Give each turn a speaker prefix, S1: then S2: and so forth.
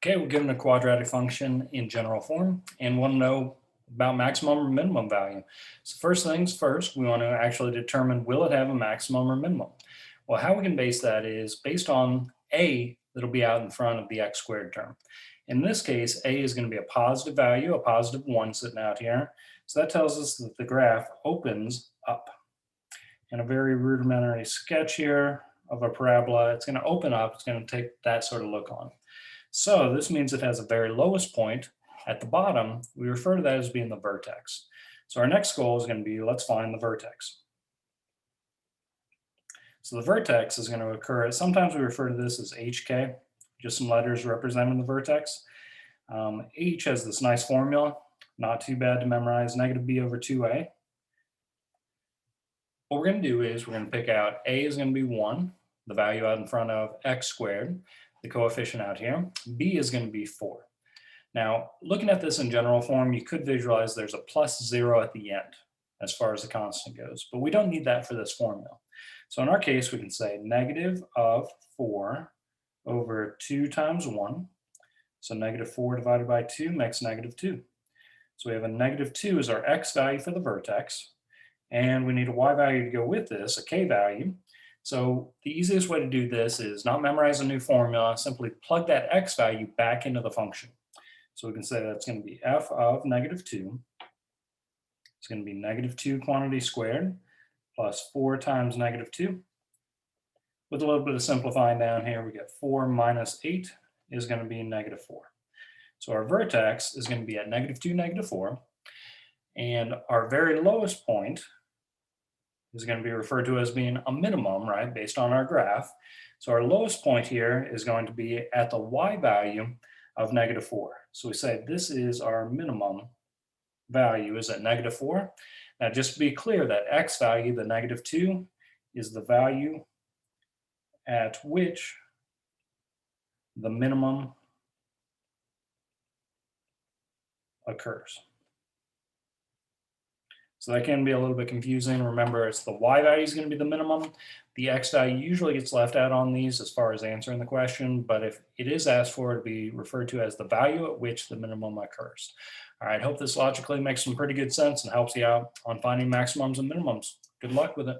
S1: Okay, we're given a quadratic function in general form and want to know about maximum or minimum value. So first things first, we want to actually determine will it have a maximum or minimum? Well, how we can base that is based on a that'll be out in front of the x squared term. In this case, a is going to be a positive value, a positive 1 sitting out here. So that tells us that the graph opens up. In a very rudimentary sketch here of a parabola, it's going to open up, it's going to take that sort of look on. So this means it has a very lowest point at the bottom. We refer to that as being the vertex. So our next goal is going to be, let's find the vertex. So the vertex is going to occur, sometimes we refer to this as HK, just some letters representing the vertex. H has this nice formula, not too bad to memorize, negative b over 2a. What we're going to do is we're going to pick out a is going to be 1, the value out in front of x squared, the coefficient out here. B is going to be 4. Now, looking at this in general form, you could visualize there's a plus 0 at the end as far as the constant goes, but we don't need that for this formula. So in our case, we can say negative of 4 over 2 times 1. So negative 4 divided by 2 makes negative 2. So we have a negative 2 is our x value for the vertex, and we need a y value to go with this, a k value. So the easiest way to do this is not memorize a new formula, simply plug that x value back into the function. So we can say that's going to be f of negative 2. It's going to be negative 2 quantity squared plus 4 times negative 2. With a little bit of simplifying down here, we get 4 minus 8 is going to be negative 4. So our vertex is going to be at negative 2, negative 4. And our very lowest point is going to be referred to as being a minimum, right, based on our graph. So our lowest point here is going to be at the y value of negative 4. So we say this is our minimum value is at negative 4. Now just to be clear, that x value, the negative 2, is the value at which the minimum occurs. So that can be a little bit confusing. Remember, it's the y value is going to be the minimum. The x value usually gets left out on these as far as answering the question, but if it is asked for, it'll be referred to as the value at which the minimum occurs. All right, hope this logically makes some pretty good sense and helps you out on finding maximums and minimums. Good luck with it.